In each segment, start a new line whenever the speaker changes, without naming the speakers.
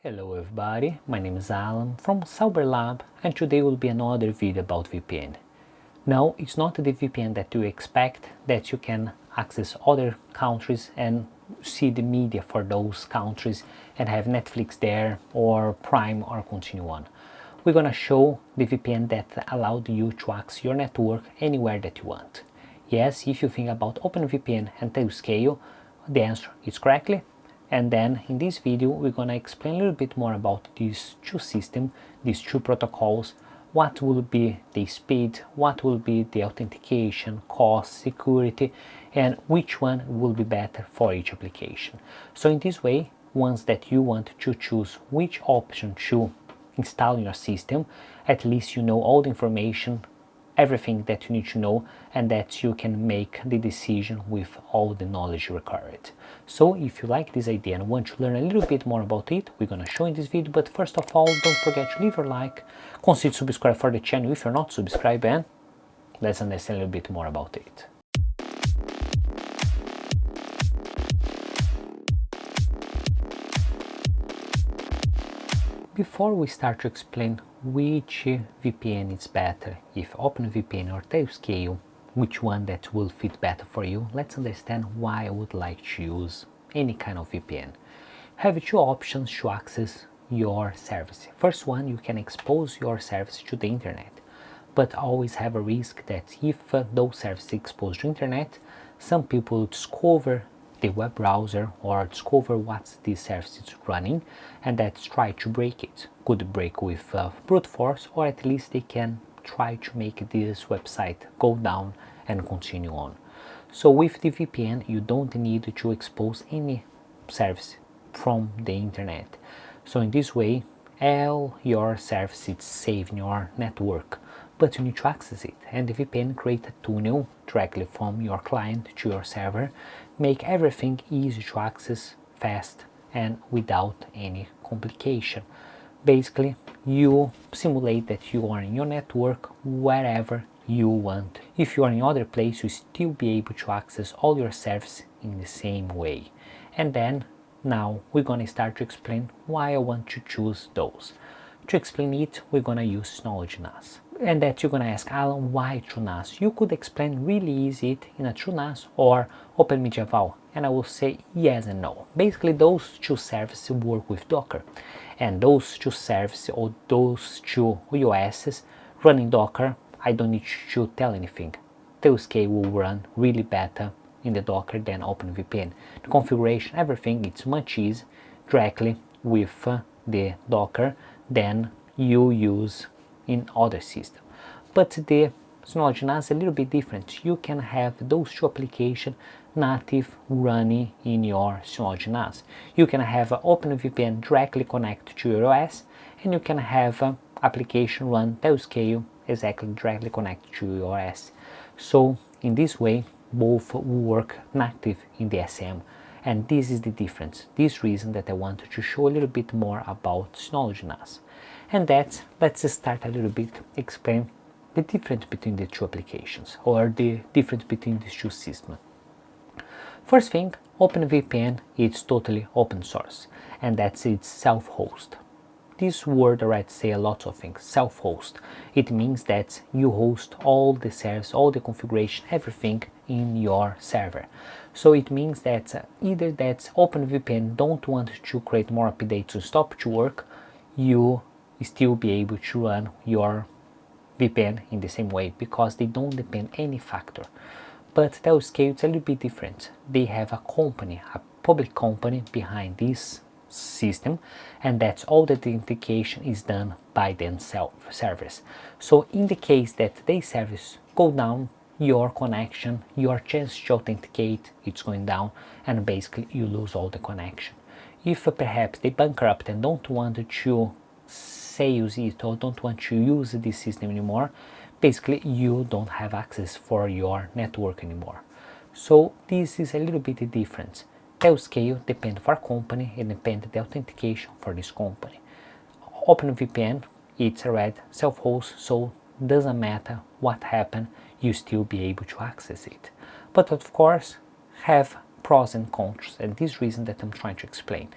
Hello everybody, my name is Alan from Sauber-Lab and today will be another video about VPN. Now, it's not the VPN that you expect, that you can access other countries and see the media for those countries and have Netflix there or Prime or continue on. We're gonna show the VPN that allowed you to access your network anywhere that you want. Yes, if you think about OpenVPN and Tailscale, the answer is correctly. And then in this video, we're gonna explain a little bit more about these two systems, these two protocols, what will be the speed, what will be the authentication, cost, security, and which one will be better for each application. So in this way, once that you want to choose which option to install in your system, at least you know all the information, everything that you need to know, and that you can make the decision with all the knowledge required. So if you like this idea and want to learn a little bit more about it, we're gonna show in this video. But first of all, don't forget to leave your like, consider subscribe for the channel if you're not subscribed, and let's understand a little bit more about it. Before we start to explain which VPN is better, if OpenVPN or Tailscale, which one that will fit better for you, let's understand why I would like to use any kind of VPN. Have two options to access your service. First one, you can expose your service to the internet, but always have a risk that if those services exposed to internet, some people discover the web browser or discover what this service is running, and that's try to break it. Could break with brute force, or at least they can try to make this website go down and continue on. So with the VPN, you don't need to expose any service from the internet. So in this way, all your service is safe in your network, but you need to access it, and the VPN create a tunnel directly from your client to your server, make everything easy to access, fast, and without any complication. Basically, you simulate that you are in your network wherever you want. If you are in other place, you still be able to access all your services in the same way. And then now we're gonna start to explain why I want to choose those. To explain it, we're gonna use Synology NAS. And that you're gonna ask, Alan, why True NAS? You could explain really easy it in a True NAS or Open Medieval, and I will say yes and no. Basically, those two services work with Docker, and those two services or those two OSs running Docker, I don't need to tell anything. Tailscale will run really better in the Docker than OpenVPN. The configuration, everything, it's much easier directly with the Docker than you use in other systems. But the Synology NAS is a little bit different. You can have those two applications native running in your Synology NAS. You can have OpenVPN directly connected to your OS, and you can have application run Tailscale exactly directly connected to your OS. So in this way, both will work native in the SM. And this is the difference, this reason that I wanted to show a little bit more about Synology NAS. And that, let's start a little bit, explain the difference between the two applications, or the difference between these two systems. First thing, OpenVPN is totally open source, and that's it's self-host. This word already say a lot of things. Self-host, it means that you host all the service, all the configuration, everything in your server. So it means that either that OpenVPN don't want to create more updates to stop to work, you still be able to run your VPN in the same way, because they don't depend any factor. But Tailscale is a little bit different. They have a company, a public company behind this system, and that's all the authentication is done by themselves servers. So in the case that their service go down, your connection, your chance to authenticate, it's going down, and basically you lose all the connection. If perhaps they bankrupt and don't want to sales it or don't want to use this system anymore, basically you don't have access for your network anymore. So this is a little bit different. Tailscale depends for a company and depends the authentication for this company. OpenVPN, it's a red self-host, so doesn't matter what happened, you still be able to access it. But of course, have pros and cons, and this reason that I'm trying to explain.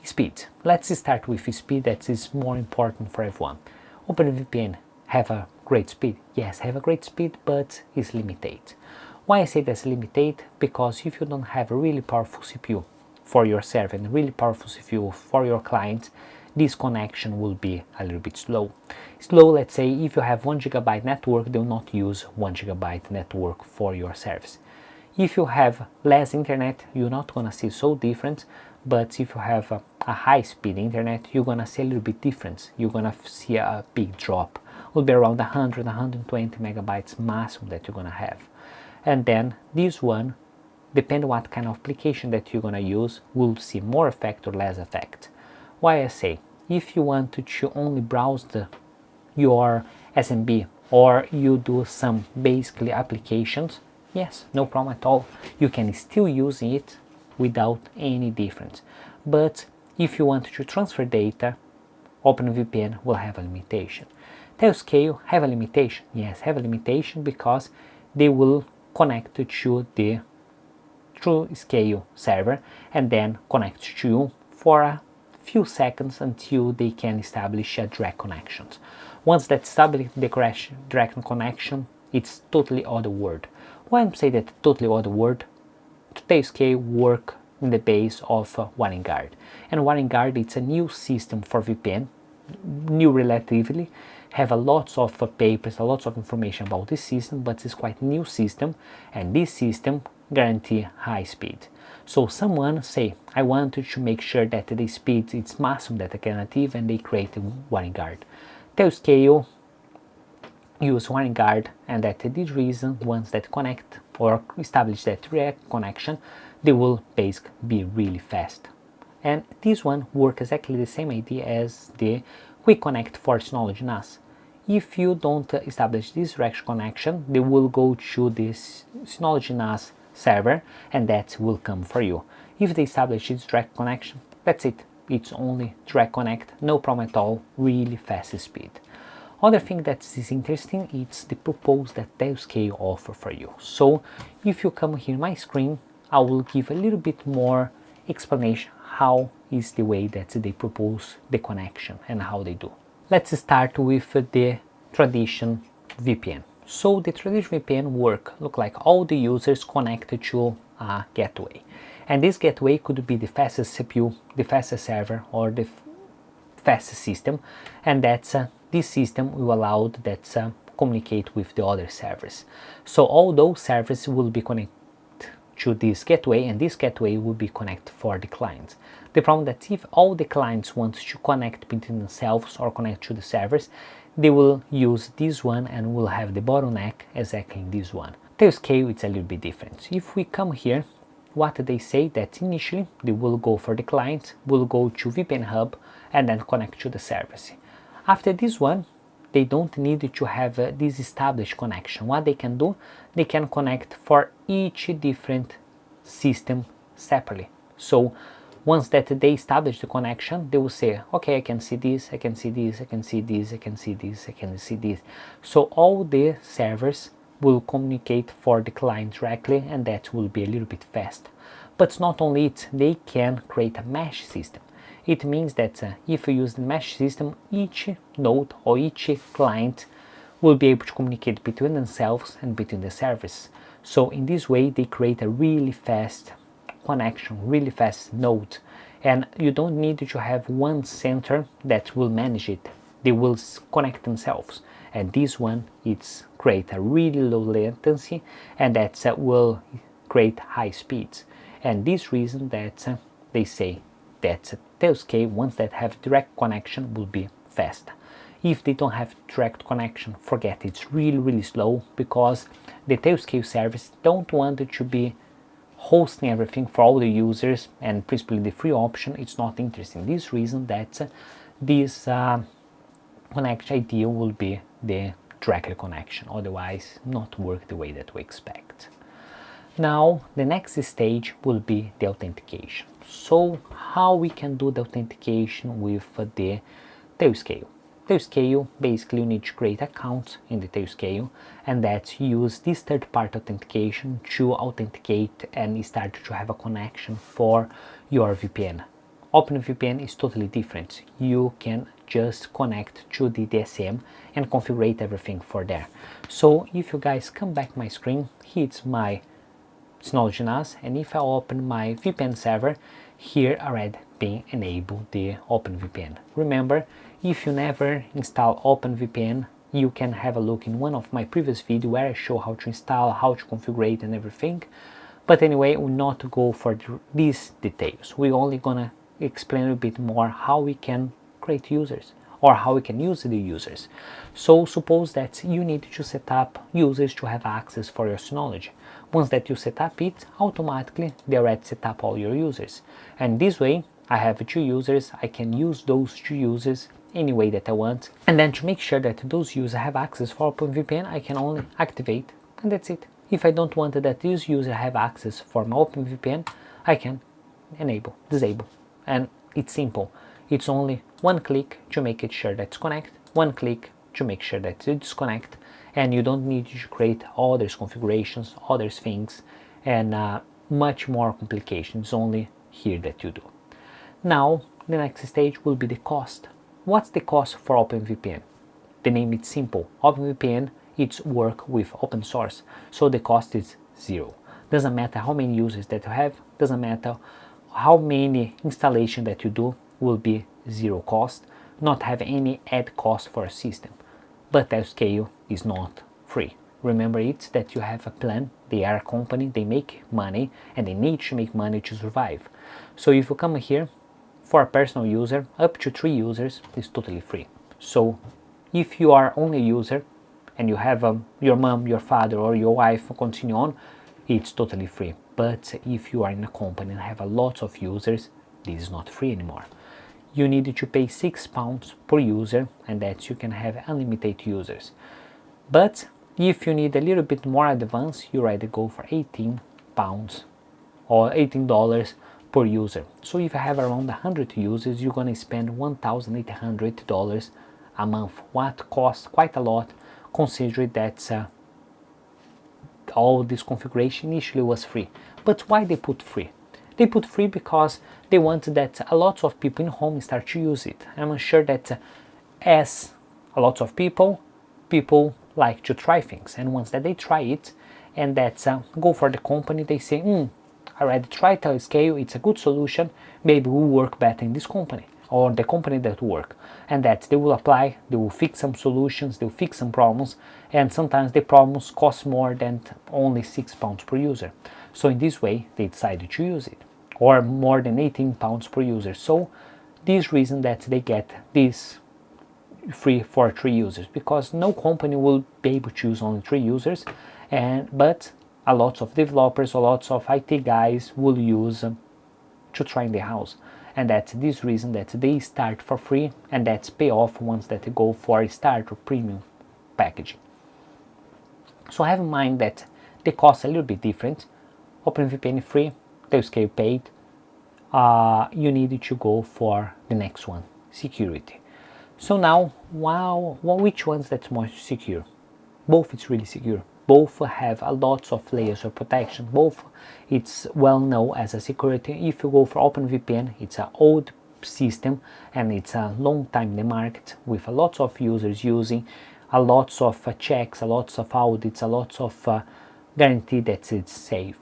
Speed. Let's start with speed, that is more important for everyone. OpenVPN have a great speed. Yes, have a great speed, but is limited. Why I say that's limited? Because if you don't have a really powerful CPU for your server and a really powerful CPU for your client, this connection will be a little bit slow. Slow, let's say, if you have 1 GB network, they will not use 1 GB network for your service. If you have less internet, you're not gonna see so different, but if you have a high-speed internet, you're gonna see a little bit difference. You're gonna see a big drop. It will be around 100, 120 megabytes maximum that you're gonna have. And then this one, depending on what kind of application that you're gonna use, will see more effect or less effect. Why I say, if you want to only browse your SMB, or you do some basically applications, yes, no problem at all. You can still use it without any difference. But if you want to transfer data, OpenVPN will have a limitation. Tailscale have a limitation. Yes, have a limitation because they will connect to the Tailscale server and then connect to you for a few seconds until they can establish a direct connections. Once that establishes the direct connection, it's totally other world. Why I'm saying that totally other world? Tailscale work in the base of WireGuard, and WireGuard it's a new system for VPN, new relatively, have a lots of papers, a lots of information about this system, but it's quite new system, and this system guarantee high speed. So someone say, I want to make sure that the speed is maximum that I can achieve, and they create a WireGuard. Tailscale use WireGuard, and that this reason, once that connect or establish that direct connection, they will basically be really fast. And this one work exactly the same idea as the quick connect for Synology NAS. If you don't establish this direct connection, they will go to this Synology NAS server, and that will come for you. If they establish this direct connection, that's it. It's only direct connect, no problem at all, really fast speed. Other thing that is interesting is the purpose that Tailscale offer for you. So if you come here my screen, I will give a little bit more explanation how is the way that they propose the connection and how they do. Let's start with the traditional VPN. So the traditional VPN look like all the users connected to a gateway, and this gateway could be the fastest CPU, the fastest server, or the fastest system, and that's this system will allow that communicate with the other servers. So all those servers will be connected to this gateway, and this gateway will be connected for the clients. The problem that if all the clients want to connect between themselves or connect to the servers, they will use this one and will have the bottleneck exactly in this one. Tailscale it's a little bit different. If we come here, what they say that initially they will go for the client, will go to VPN hub and then connect to the service. After this one, they don't need to have this established connection. What they can do, they can connect for each different system separately. So once that they establish the connection, they will say, okay, I can see this, I can see this, I can see this, I can see this, I can see this. So all the servers will communicate for the client directly, and that will be a little bit fast. But not only it, they can create a mesh system. It means that if you use the mesh system, each node or each client will be able to communicate between themselves and between the servers. So in this way, they create a really fast connection, really fast node, and you don't need to have one center that will manage it. They will connect themselves, and this one it's create a really low latency, and that will create high speeds. And this reason that they say that Tailscale, once that have direct connection, will be fast. If they don't have direct connection, forget, it's really slow, because the Tailscale service don't want it to be hosting everything for all the users, and principally the free option, it's not interesting. This reason that this connection idea will be the direct connection, otherwise not work the way that we expect. Now the next stage will be the authentication. So how we can do the authentication with the Tailscale? Tailscale, basically you need to create accounts in the Tailscale, and that use this third-party authentication to authenticate and start to have a connection for your VPN. OpenVPN is totally different. You can just connect to the DSM and configure everything for there. So if you guys come back my screen, here's my Synology NAS, and if I open my VPN server, here already being enabled the OpenVPN. Remember, if you never install OpenVPN, you can have a look in one of my previous videos where I show how to install, how to configure it and everything. But anyway, we'll not go for these details. We're only gonna explain a bit more how we can create users or how we can use the users. So suppose that you need to set up users to have access for your Synology. Once that you set up it, automatically they already set up all your users. And this way, I have 2 users, I can use those 2 users any way that I want. And then to make sure that those users have access for OpenVPN, I can only activate, and that's it. If I don't want that this user have access for my OpenVPN, I can enable, disable. And it's simple. It's only one click to make it sure that's connect, one click to make sure that it's disconnect, and you don't need to create others configurations, others things, and much more complications. Only here that you do. Now, the next stage will be the cost. What's the cost for OpenVPN? The name is simple. OpenVPN, it's work with open source, so the cost is 0. Doesn't matter how many users that you have, doesn't matter how many installation that you do, will be 0 cost, not have any add cost for a system. But Tailscale is not free. Remember it's that you have a plan, they are a company, they make money, and they need to make money to survive. So if you come here, for a personal user, up to 3 users is totally free. So if you are only a user, and you have your mom, your father, or your wife continue on, it's totally free. But if you are in a company and have a lot of users, this is not free anymore. You need to pay £6 per user, and that you can have unlimited users. But if you need a little bit more advanced, you rather go for £18 or $18 per user. So if you have around 100 users, you're gonna spend $1,800 a month, what costs quite a lot, considering that all this configuration initially was free. But why they put free? They put free because they want that a lot of people in home start to use it. I'm sure that as a lot of people like to try things, and once that they try it and that go for the company, they say, I already tried Tailscale, it's a good solution, maybe will work better in this company or the company that work, and that they will apply, they will fix some solutions, they will fix some problems, and sometimes the problems cost more than only £6 per user. So in this way they decided to use it, or more than £18 per user. So this reason that they get this free for 3 users, because no company will be able to use only 3 users, but a lot of developers, a lot of IT guys will use to try in the house, and that's this reason that they start for free, and that's pay off once that they go for a start or premium packaging. So have in mind that the cost a little bit different. OpenVPN free, Tailscale paid. You need to go for the next one, security. So now, which one's that's more secure? Both it's really secure. Both have a lot of layers of protection. Both it's well known as a security. If you go for OpenVPN, it's an old system and it's a long time in the market with a lot of users using, a lot of checks, a lot of audits, a lot of guarantee that it's safe.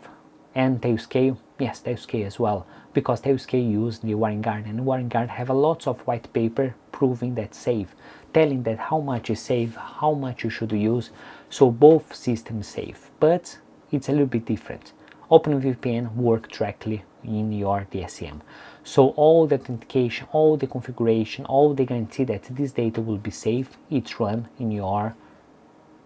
And Tailscale, yes, Tailscale as well, because Tailscale use the WarrenGuard, and WarrenGuard have a lot of white paper proving that safe, telling that how much is safe, how much you should use. So both systems safe, but it's a little bit different. OpenVPN work directly in your DSM. So all the authentication, all the configuration, all the guarantee that this data will be safe, it's run in your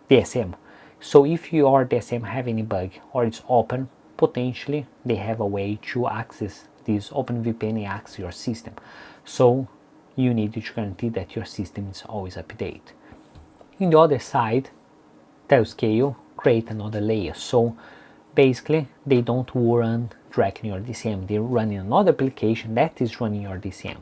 DSM. So if your DSM have any bug or it's open, potentially they have a way to access this OpenVPN and access your system. So you need to guarantee that your system is always up to date. In the other side, Tailscale create another layer. So basically they don't run directly your DCM, they run in another application that is running your DCM.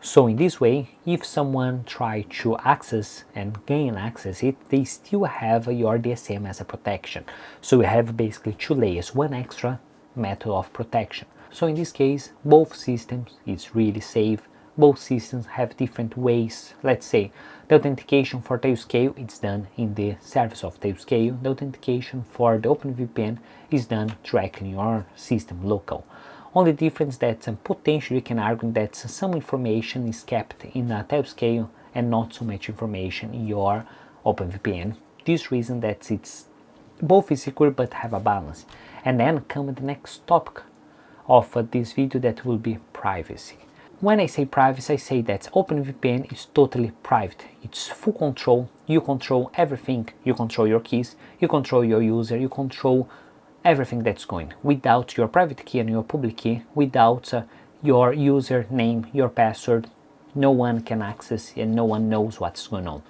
So in this way, if someone try to access and gain access it, they still have your DSM as a protection. So you have basically 2 layers, one extra method of protection. So in this case, both systems is really safe. Both systems have different ways. Let's say the authentication for Tailscale is done in the service of Tailscale. The authentication for the OpenVPN is done directly in your system local. Only difference that potentially you can argue that some information is kept in a Tailscale and not so much information in your OpenVPN. This reason that it's both is secure but have a balance. And then come the next topic of this video, that will be privacy. When I say privacy, I say that OpenVPN is totally private. It's full control. You control everything. You control your keys, you control your user, you control everything that's going. Without your private key and your public key, without your username, your password, no one can access and no one knows what's going on.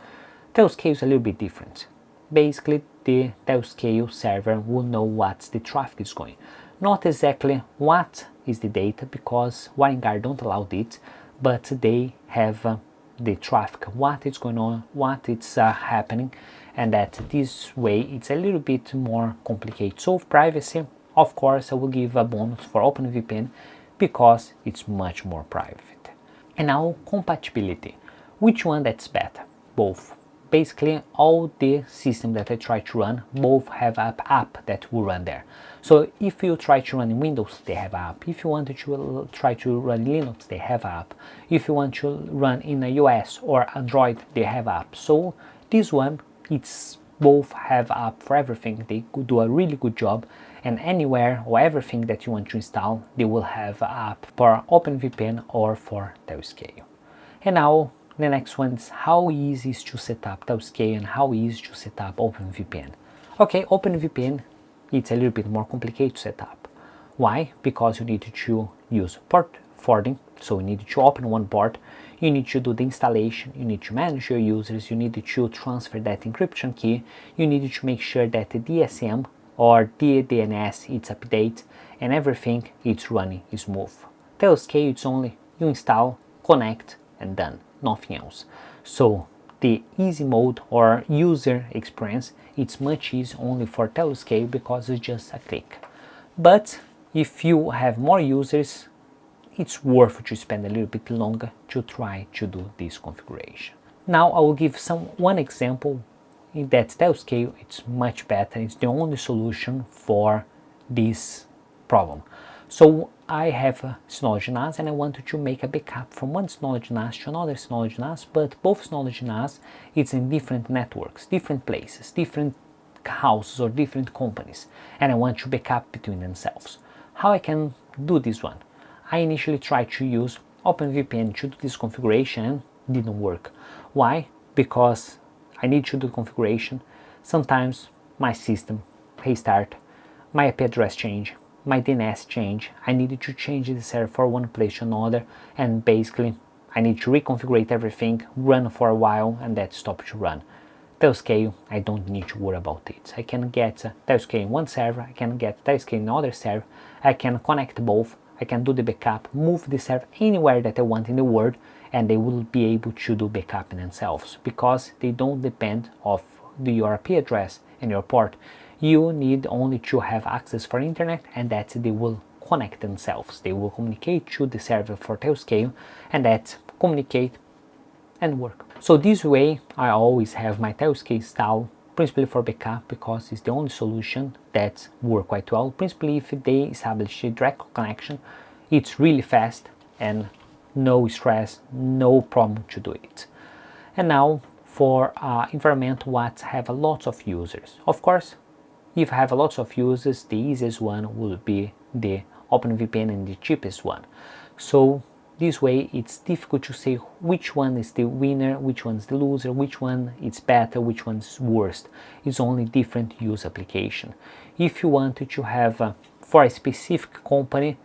Tailscale is a little bit different. Basically, the Tailscale server will know what the traffic is going. Not exactly what is the data, because WireGuard don't allow it, but they have the traffic, what is going on, what is happening, and that this way it's a little bit more complicated. So privacy, of course, I will give a bonus for OpenVPN because it's much more private. And now compatibility. Which one that's better? Both. Basically, all the system that I try to run, both have an app that will run there. So if you try to run in Windows, they have an app. If you want to try to run in Linux, they have an app. If you want to run in iOS or Android, they have an app. So this one, it's both have app for everything. They could do a really good job, and anywhere or everything that you want to install, they will have an app for OpenVPN or for Tailscale. And now the next one is how easy is to set up Tailscale and how easy to set up OpenVPN. Okay, OpenVPN, it's a little bit more complicated to set up. Why? Because you need to use port forwarding, so you need to open one port, you need to do the installation, you need to manage your users, you need to transfer that encryption key, you need to make sure that the DSM or the DNS it's updated and everything it's running smooth. Tailscale, it's only you install, connect and done, nothing else. So the easy mode or user experience, it's much easier only for Tailscale because it's just a click. But if you have more users, it's worth to spend a little bit longer to try to do this configuration. Now I will give one example in that Tailscale, it's much better, it's the only solution for this problem. So I have a Synology NAS and I wanted to make a backup from one Synology NAS to another Synology NAS, but both Synology NAS it's in different networks, different places, different houses or different companies, and I want to backup between themselves. How I can do this one? I initially tried to use OpenVPN to do this configuration and didn't work. Why? Because I need to do configuration. Sometimes my system restart, my IP address change, my DNS change, I needed to change the server from one place to another, and basically I need to reconfigure everything, run for a while, and that stopped to run. Tailscale, I don't need to worry about it. I can get Tailscale in one server, I can get Tailscale in another server, I can connect both, I can do the backup, move the server anywhere that I want in the world, and they will be able to do backup themselves because they don't depend of your IP address and your port. You need only to have access for internet, and that they will connect themselves. They will communicate to the server for Tailscale, and that communicate and work. So this way I always have my Tailscale installed, principally for backup, because it's the only solution that works quite well. Principally if they establish a direct connection, it's really fast and no stress, no problem to do it. And now for environment what have a lot of users. Of course, if I have a lot of users, the easiest one will be the OpenVPN and the cheapest one. So this way it's difficult to say which one is the winner, which one's the loser, which one is better, which one's worst. It's only different use application. If you wanted to have for a specific company,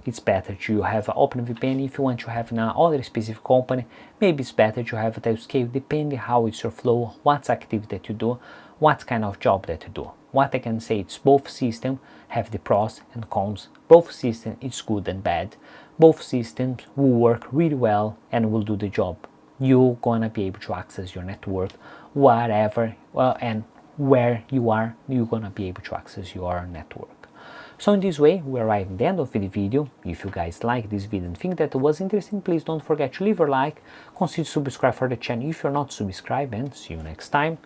it's better to have OpenVPN. If you want to have another specific company, maybe it's better to have Tailscale, depending how it's your flow, what's activity that you do, what kind of job that you do. What I can say, it's both systems have the pros and cons. Both systems is good and bad. Both systems will work really well and will do the job. You're gonna be able to access your network wherever and where you are, you're gonna be able to access your network. So in this way we arrive at the end of the video. If you guys like this video and think that it was interesting, please don't forget to leave a like, consider subscribe for the channel if you're not subscribed, and see you next time.